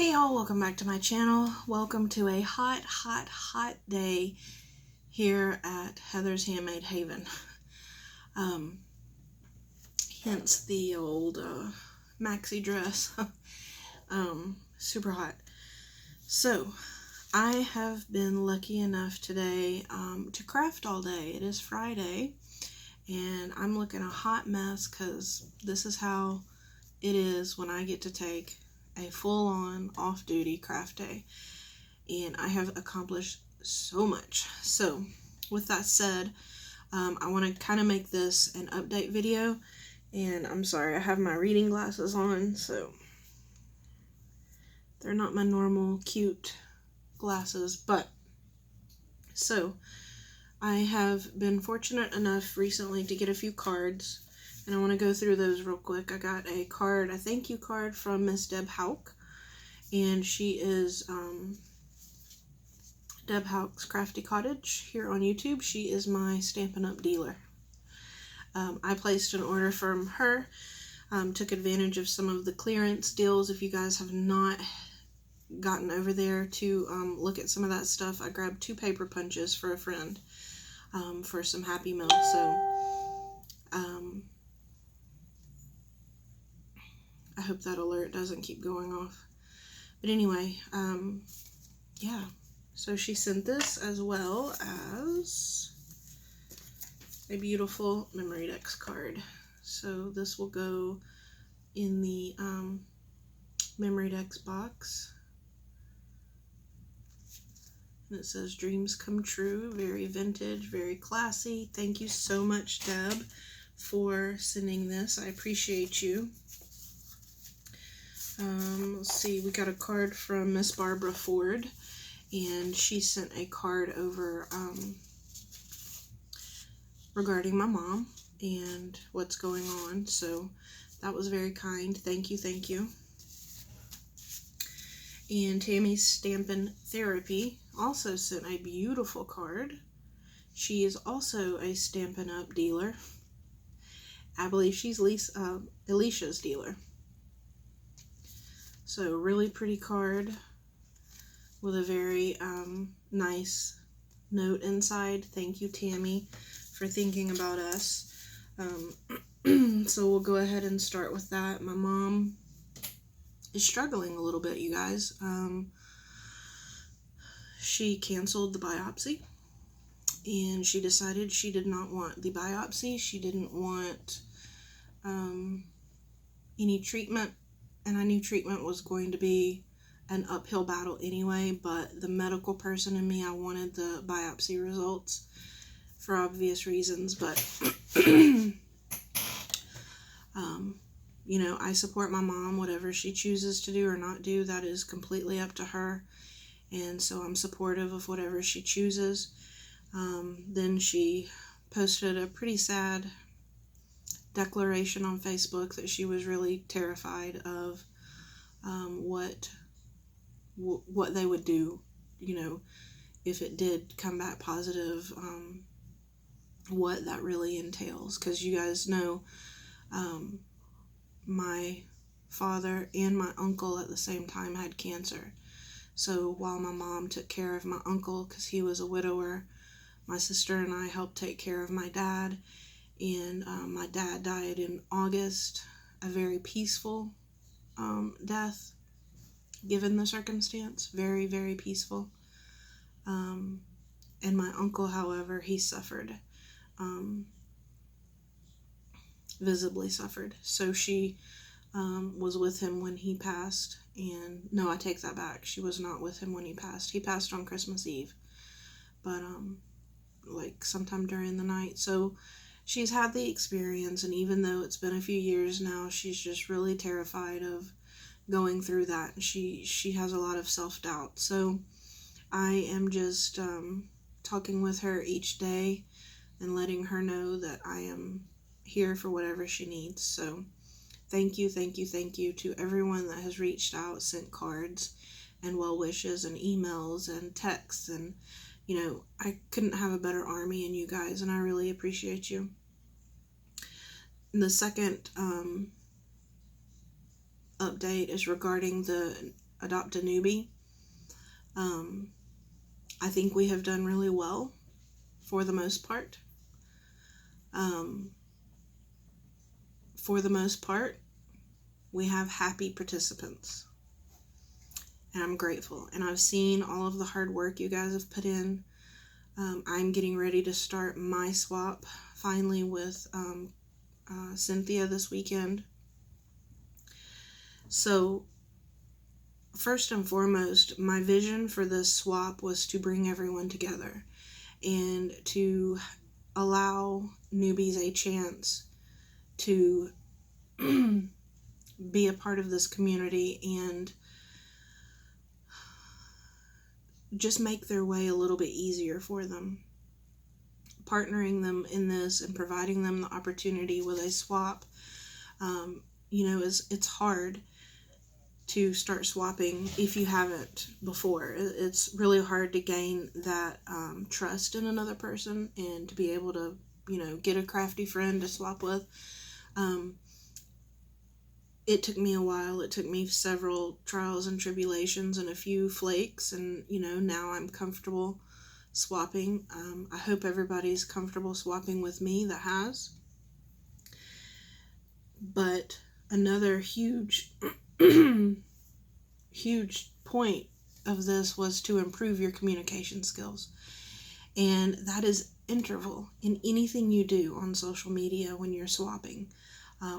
Hey y'all, welcome back to my channel. Welcome to a hot day here at Heather's Handmade Haven. Hence the old maxi dress. Super hot. So, I have been lucky enough today to craft all day. It is Friday, and I'm looking a hot mess because this is how it is when I get to take a full-on off-duty craft day, and I have accomplished so much. So with that said, I want to kind of make this an update video, and I'm sorry, I have my reading glasses on, so they're not my normal cute glasses, but so I have been fortunate enough recently to get a few cards, and I want to go through those real quick. I got a thank you card from Miss Deb Hauk, and she is Deb Hauk's Crafty Cottage here on YouTube. She is my Stampin' Up! Dealer. I placed an order from her, took advantage of some of the clearance deals. If you guys have not gotten over there to look at some of that stuff, I grabbed 2 paper punches for a friend for some Happy Meal. So I hope that alert doesn't keep going off. But anyway, yeah. So she sent this as well as a beautiful Memory Decks card. So this will go in the Memory Decks box. And it says, "Dreams come true." Very vintage, very classy. Thank you so much, Deb, for sending this. I appreciate you. Let's see, we got a card from Miss Barbara Ford, and she sent a card over regarding my mom and what's going on, so that was very kind. Thank you, thank you. And Tammy's Stampin' Therapy also sent a beautiful card. She is also a Stampin' Up! Dealer. I believe she's Alicia's dealer. So really pretty card with a very nice note inside. Thank you, Tammy, for thinking about us. So we'll go ahead and start with that. My mom is struggling a little bit, you guys. She canceled the biopsy, and she decided she did not want the biopsy. She didn't want any treatment. And I knew treatment was going to be an uphill battle anyway, but the medical person in me, I wanted the biopsy results for obvious reasons. But, you know, I support my mom. Whatever she chooses to do or not do, that is completely up to her. And so I'm supportive of whatever she chooses. Then she posted a pretty sad declaration on Facebook that she was really terrified of what they would do, you know, if it did come back positive, what that really entails. Because you guys know, my father and my uncle at the same time had cancer. So while my mom took care of my uncle because he was a widower, my sister and I helped take care of my dad. And my dad died in August, a very peaceful death, given the circumstance. Very, very peaceful. And my uncle, however, he suffered, visibly suffered. So she was with him when he passed. And no, I take that back. She was not with him when he passed. He passed on Christmas Eve, but like sometime during the night. So she's had the experience, and even though it's been a few years now, she's just really terrified of going through that. She has a lot of self-doubt. So I am just talking with her each day and letting her know that I am here for whatever she needs. So thank you to everyone that has reached out, sent cards and well wishes and emails and texts, and you know, I couldn't have a better army in you guys, and I really appreciate you. The second update is regarding the adopt a newbie. I think we have done really well for the most part. For the most part, we have happy participants. And I'm grateful. And I've seen all of the hard work you guys have put in. I'm getting ready to start my swap finally with Cynthia this weekend. So, first and foremost, my vision for this swap was to bring everyone together and to allow newbies a chance to be a part of this community and just make their way a little bit easier for them. Partnering them in this and providing them the opportunity with a swap, it's hard to start swapping if you haven't before. It's really hard to gain that trust in another person and to be able to, get a crafty friend to swap with. It took me a while. It took me several trials and tribulations and a few flakes, and now I'm comfortable swapping. I hope everybody's comfortable swapping with me that has. But another huge huge point of this was to improve your communication skills, and that is integral in anything you do on social media when you're swapping.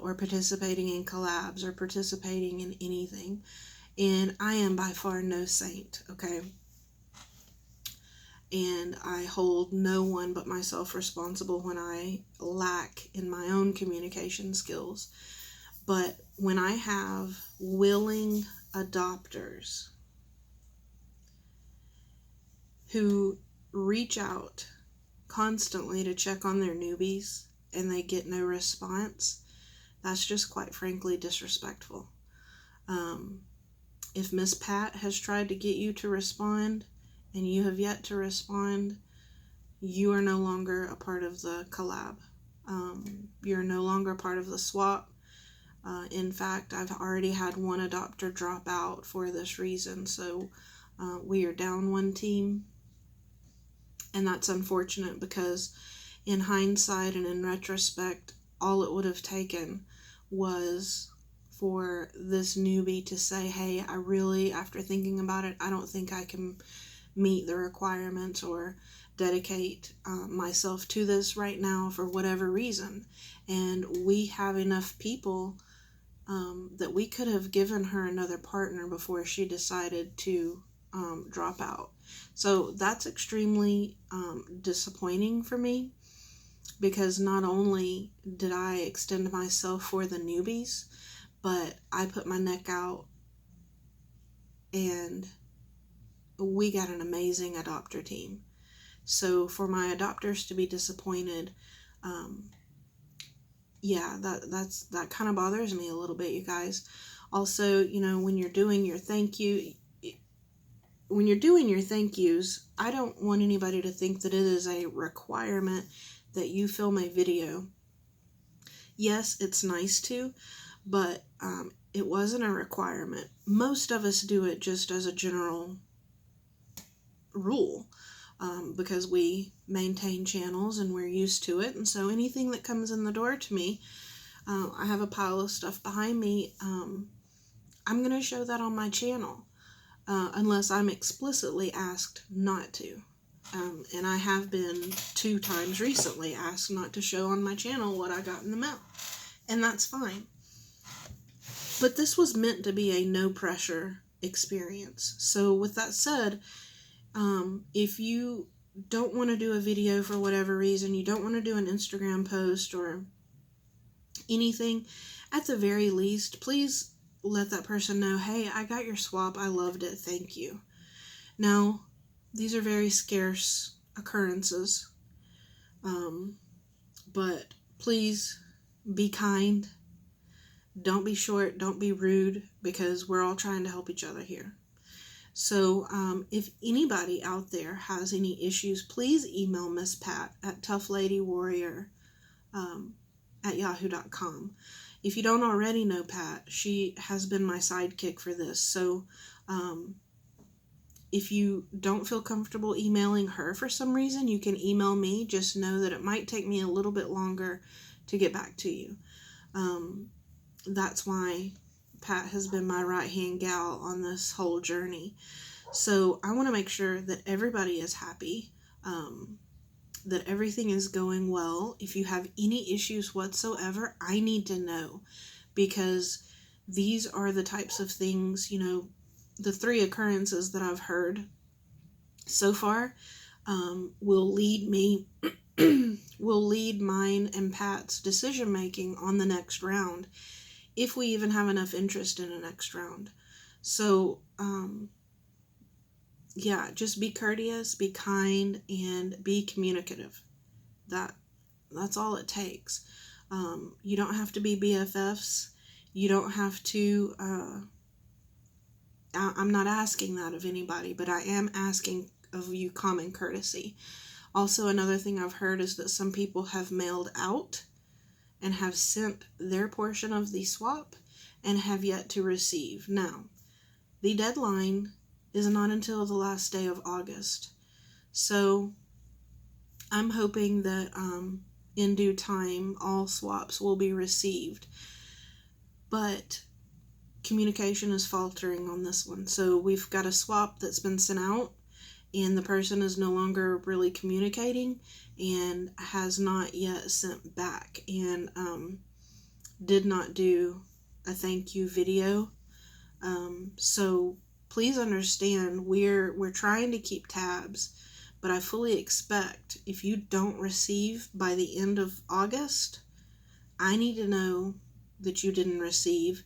Or participating in collabs, or participating in anything. And I am by far no saint, okay? And I hold no one but myself responsible when I lack in my own communication skills. But when I have willing adopters who reach out constantly to check on their newbies and they get no response, that's just quite frankly disrespectful. If Miss Pat has tried to get you to respond and you have yet to respond, you are no longer a part of the collab. You're no longer part of the swap. In fact, I've already had one adopter drop out for this reason, so we are down one team. And that's unfortunate because in hindsight and in retrospect, all it would have taken was for this newbie to say, hey, I really, after thinking about it, I don't think I can meet the requirements or dedicate myself to this right now for whatever reason. And we have enough people that we could have given her another partner before she decided to drop out. So that's extremely disappointing for me, because not only did I extend myself for the newbies, but I put my neck out and we got an amazing adopter team. So for my adopters to be disappointed, that kind of bothers me a little bit, you guys. Also, when you're doing your thank yous, I don't want anybody to think that it is a requirement that you film a video. Yes, it's nice to, but it wasn't a requirement. Most of us do it just as a general rule, because we maintain channels and we're used to it. And so anything that comes in the door to me, I have a pile of stuff behind me. I'm going to show that on my channel, unless I'm explicitly asked not to. And I have been 2 times recently asked not to show on my channel what I got in the mail. And that's fine. But this was meant to be a no pressure experience. So with that said, if you don't want to do a video for whatever reason, you don't want to do an Instagram post or anything, at the very least, please let that person know, hey, I got your swap. I loved it. Thank you. Now, these are very scarce occurrences, but please be kind. Don't be short. Don't be rude, because we're all trying to help each other here. So if anybody out there has any issues, please email Miss Pat at toughladywarrior at yahoo.com. If you don't already know Pat, she has been my sidekick for this. So if you don't feel comfortable emailing her for some reason, you can email me. Just know that it might take me a little bit longer to get back to you. That's why Pat has been my right-hand gal on this whole journey. So I want to make sure that everybody is happy, that everything is going well. If you have any issues whatsoever, I need to know, because these are the types of things, the 3 occurrences that I've heard so far will lead mine and Pat's decision making on the next round, if we even have enough interest in a next round. So yeah, just be courteous, be kind, and be communicative. That's all it takes. You don't have to be BFFs. You don't have to I'm not asking that of anybody, but I am asking of you common courtesy. Also, another thing I've heard is that some people have mailed out and have sent their portion of the swap and have yet to receive. Now, the deadline is not until the last day of August. So I'm hoping that in due time all swaps will be received. But communication is faltering on this one. So we've got a swap that's been sent out and the person is no longer really communicating and has not yet sent back, and did not do a thank you video. So please understand, we're trying to keep tabs, but I fully expect if you don't receive by the end of August, I need to know that you didn't receive.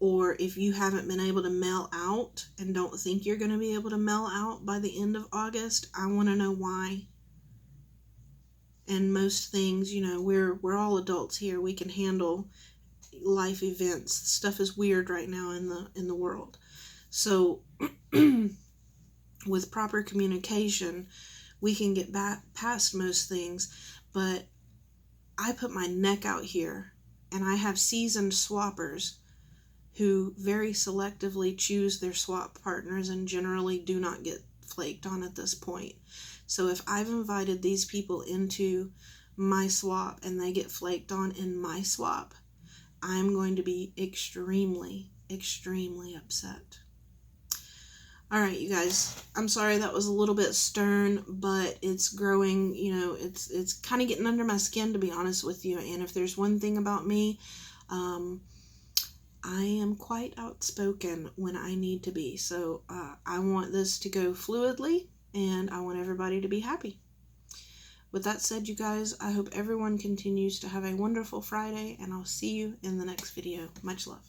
Or if you haven't been able to mail out and don't think you're going to be able to mail out by the end of August, I want to know why. And most things, we're all adults here. We can handle life events. Stuff is weird right now in the world. So with proper communication, we can get back past most things. But I put my neck out here, and I have seasoned swappers who very selectively choose their swap partners and generally do not get flaked on at this point. So if I've invited these people into my swap and they get flaked on in my swap, I'm going to be extremely, extremely upset. All right, you guys, I'm sorry that was a little bit stern, but it's growing, it's kind of getting under my skin, to be honest with you. And if there's one thing about me, I am quite outspoken when I need to be. So I want this to go fluidly, and I want everybody to be happy. With that said, you guys, I hope everyone continues to have a wonderful Friday, and I'll see you in the next video. Much love.